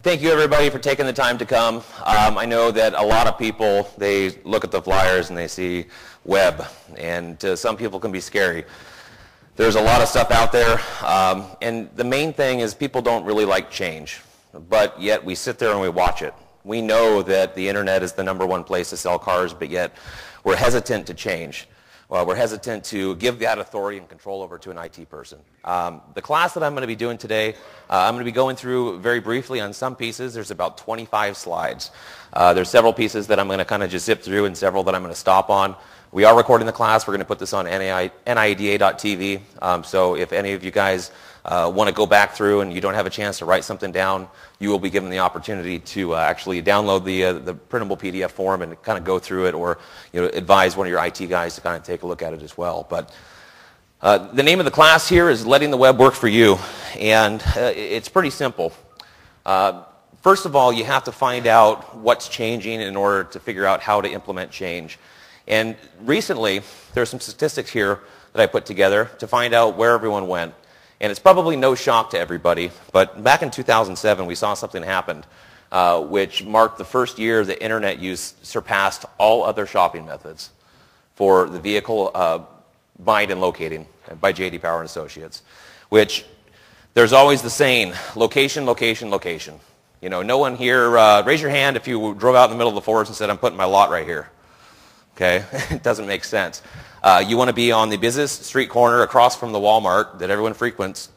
Thank you everybody for taking the time to come. I know that a lot of people, they look at the flyers and they see web, and some people can be scary. There's a lot of stuff out there, and the main thing is people don't really like change, but yet we sit there and we watch it. We know that the internet is the #1 place to sell cars, but yet we're hesitant to change. We're hesitant to give that authority and control over to an IT person. The class that I'm going to be doing today, I'm going to be going through very briefly on some pieces. There's about 25 slides. There's several pieces that I'm going to kind of just zip through and several that I'm going to stop on. We are recording the class. We're going to put this on NIADA.tv. So if any of you guys want to go back through and you don't have a chance to write something down, you will be given the opportunity to actually download the printable PDF form and kind of go through it, or advise one of your IT guys to kind of take a look at it as well. But the name of the class here is Letting the Web Work for You, and it's pretty simple. First of all, you have to find out what's changing in order to figure out how to implement change. And recently, there's some statistics here that I put together to find out where everyone went. And it's probably no shock to everybody, but back in 2007, we saw something happen, which marked the first year that internet use surpassed all other shopping methods for the vehicle buying and locating by J.D. Power and Associates, which there's always the saying, location, location, location. No one here, raise your hand if you drove out in the middle of the forest and said, I'm putting my lot right here. Okay, it doesn't make sense. You want to be on the busiest street corner across from the Walmart that everyone frequents,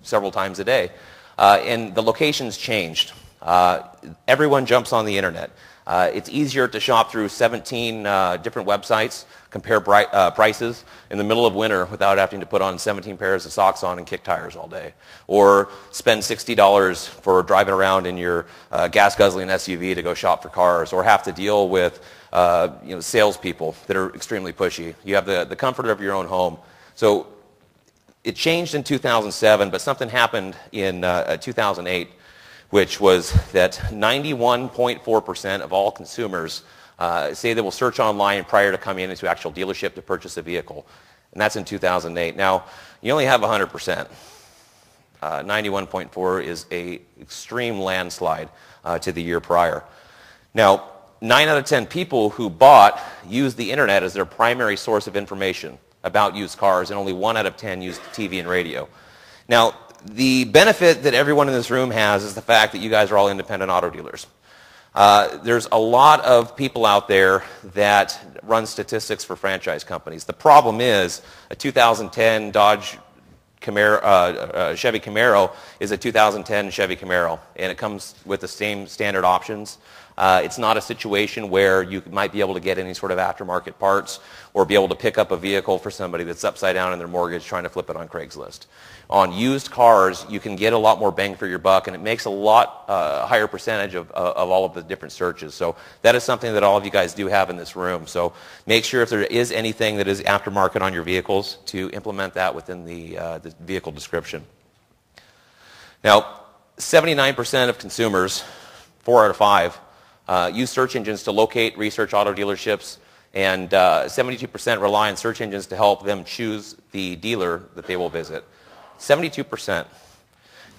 several times a day. And the location's changed. Everyone jumps on the internet. It's easier to shop through 17 different websites, compare prices in the middle of winter without having to put on 17 pairs of socks on and kick tires all day. Or spend $60 for driving around in your gas-guzzling SUV to go shop for cars, or have to deal with salespeople that are extremely pushy. You have the comfort of your own home. So it changed in 2007, but something happened in 2008, which was that 91.4% of all consumers say they will search online prior to coming into actual dealership to purchase a vehicle. And that's in 2008. Now, you only have 100%. 91.4 is an extreme landslide to the year prior. Now, 9 out of 10 people who bought used the internet as their primary source of information about used cars, and only 1 out of 10 used TV and radio. Now, the benefit that everyone in this room has is the fact that you guys are all independent auto dealers. There's a lot of people out there that run statistics for franchise companies. The problem is a 2010 Dodge Chevy Camaro is a 2010 Chevy Camaro, and it comes with the same standard options. It's not a situation where you might be able to get any sort of aftermarket parts or be able to pick up a vehicle for somebody that's upside down in their mortgage trying to flip it on Craigslist. On used cars, you can get a lot more bang for your buck, and it makes a lot higher percentage of all of the different searches. So that is something that all of you guys do have in this room. So make sure if there is anything that is aftermarket on your vehicles to implement that within the vehicle description. Now, 79% of consumers, 4 out of 5, use search engines to locate, research auto dealerships, and 72% rely on search engines to help them choose the dealer that they will visit. 72%.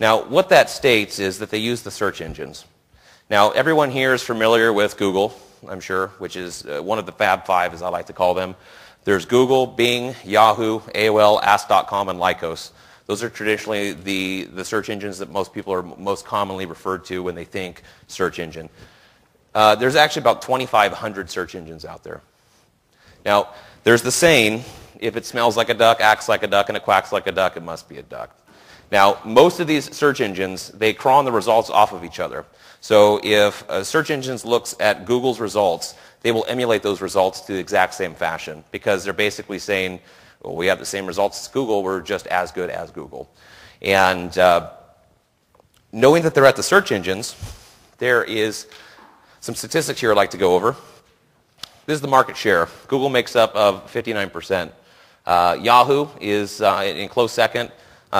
Now, what that states is that they use the search engines. Now, everyone here is familiar with Google, I'm sure, which is one of the Fab Five, as I like to call them. There's Google, Bing, Yahoo, AOL, Ask.com, and Lycos. Those are traditionally the search engines that most people are most commonly referred to when they think search engine. There's actually about 2,500 search engines out there. Now, there's the saying, if it smells like a duck, acts like a duck, and it quacks like a duck, it must be a duck. Now, most of these search engines, they crawl the results off of each other. So if a search engine looks at Google's results, they will emulate those results to the exact same fashion, because they're basically saying, well, we have the same results as Google, we're just as good as Google. And knowing that they're at the search engines, there is some statistics here I'd like to go over. This is the market share. Google makes up of 59%. Yahoo is in close second.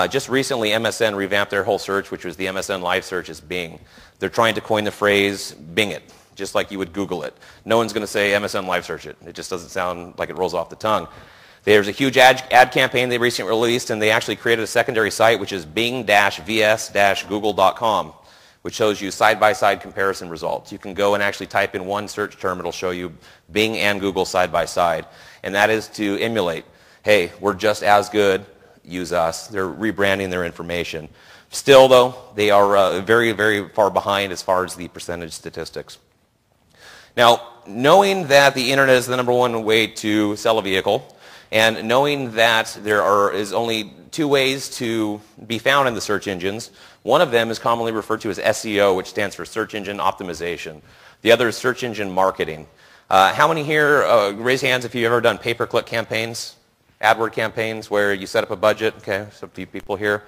Just recently, MSN revamped their whole search, which was the MSN Live search, as Bing. They're trying to coin the phrase, Bing it, just like you would Google it. No one's going to say MSN Live search it. It just doesn't sound like it rolls off the tongue. There's a huge ad campaign they recently released, and they actually created a secondary site, which is bing-vs-google.com, which shows you side-by-side comparison results. You can go and actually type in one search term. It'll show you Bing and Google side-by-side. And that is to emulate, hey, we're just as good, use us. They're rebranding their information. Still, though, they are very, very far behind as far as the percentage statistics. Now, knowing that the internet is the #1 way to sell a vehicle, and knowing that there is only 2 ways to be found in the search engines, one of them is commonly referred to as SEO, which stands for search engine optimization. The other is search engine marketing. How many here, raise hands if you've ever done pay-per-click campaigns, AdWord campaigns, where you set up a budget? Okay, so a few people here.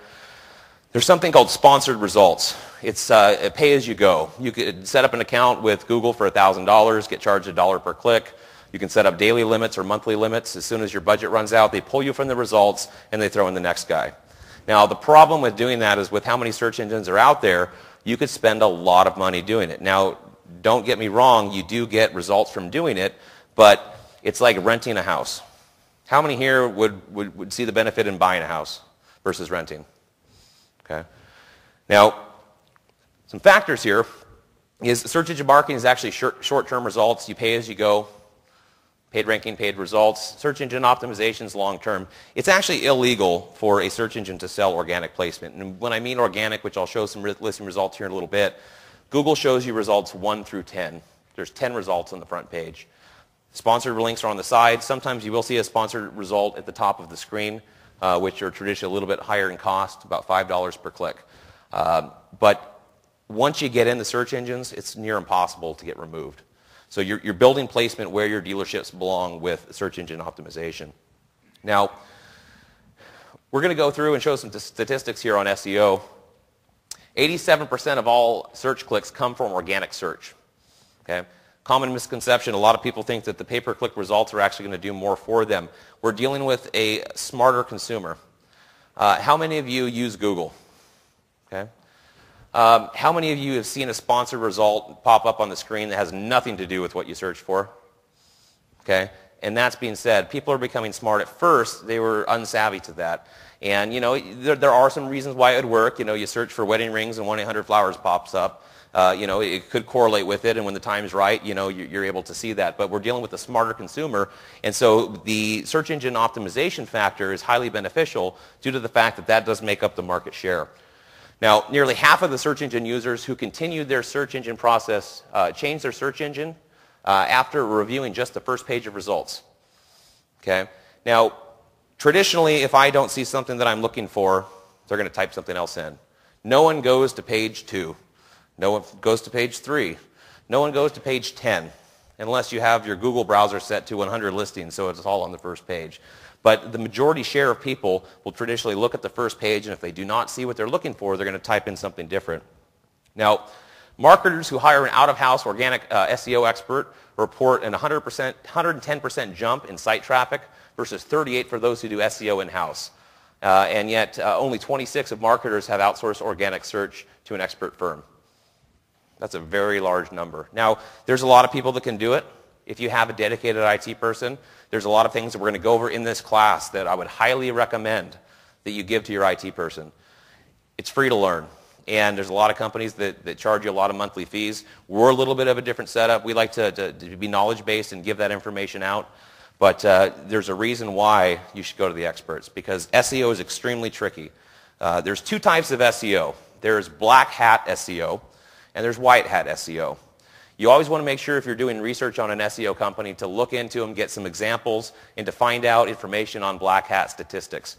There's something called sponsored results. It's pay-as-you-go. You could set up an account with Google for $1,000, get charged $1 per click. You can set up daily limits or monthly limits. As soon as your budget runs out, they pull you from the results and they throw in the next guy. Now, the problem with doing that is with how many search engines are out there, you could spend a lot of money doing it. Now, don't get me wrong, you do get results from doing it, but it's like renting a house. How many here would see the benefit in buying a house versus renting? Okay. Now, some factors here is search engine marketing is actually short-term results. You pay as you go. Paid ranking, paid results. Search engine optimization is long-term. It's actually illegal for a search engine to sell organic placement. And when I mean organic, which I'll show some listing results here in a little bit, Google shows you results 1 through 10. There's 10 results on the front page. Sponsored links are on the side. Sometimes you will see a sponsored result at the top of the screen, which are traditionally a little bit higher in cost, about $5 per click. But once you get in the search engines, it's near impossible to get removed. So you're building placement where your dealerships belong with search engine optimization. Now, we're going to go through and show some statistics here on SEO. 87% of all search clicks come from organic search. Okay? Common misconception, a lot of people think that the pay-per-click results are actually going to do more for them. We're dealing with a smarter consumer. How many of you use Google? Okay. How many of you have seen a sponsored result pop up on the screen that has nothing to do with what you searched for? Okay. And that's being said, people are becoming smart. At first, they were unsavvy to that. And, there are some reasons why it would work. You search for wedding rings and 1-800-Flowers pops up. It could correlate with it, and when the time's right, you're able to see that. But we're dealing with a smarter consumer, and so the search engine optimization factor is highly beneficial due to the fact that that does make up the market share. Now, nearly half of the search engine users who continued their search engine process changed their search engine after reviewing just the first page of results. Okay. Now, traditionally, if I don't see something that I'm looking for, they're going to type something else in. No one goes to page 2. No one goes to page 3. No one goes to page 10, unless you have your Google browser set to 100 listings, so it's all on the first page. But the majority share of people will traditionally look at the first page, and if they do not see what they're looking for, they're going to type in something different. Now, marketers who hire an out-of-house organic SEO expert report an 110% jump in site traffic versus 38% for those who do SEO in-house. And yet, only 26% of marketers have outsourced organic search to an expert firm. That's a very large number. Now, there's a lot of people that can do it. If you have a dedicated IT person, there's a lot of things that we're going to go over in this class that I would highly recommend that you give to your IT person. It's free to learn. And there's a lot of companies that charge you a lot of monthly fees. We're a little bit of a different setup. We like to be knowledge-based and give that information out. But there's a reason why you should go to the experts, because SEO is extremely tricky. There's 2 types of SEO. There's black hat SEO, and there's white hat SEO. You always want to make sure if you're doing research on an SEO company to look into them, get some examples, and to find out information on black hat statistics,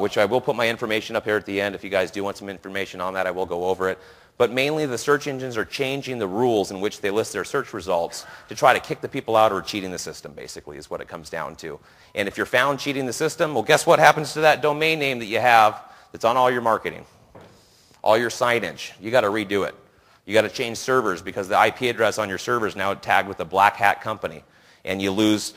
which I will put my information up here at the end. If you guys do want some information on that, I will go over it. But mainly the search engines are changing the rules in which they list their search results to try to kick the people out or cheating the system, basically, is what it comes down to. And if you're found cheating the system, well, guess what happens to that domain name that you have that's on all your marketing, all your signage? You got to redo it. You got to change servers because the IP address on your server is now tagged with a black hat company, and you lose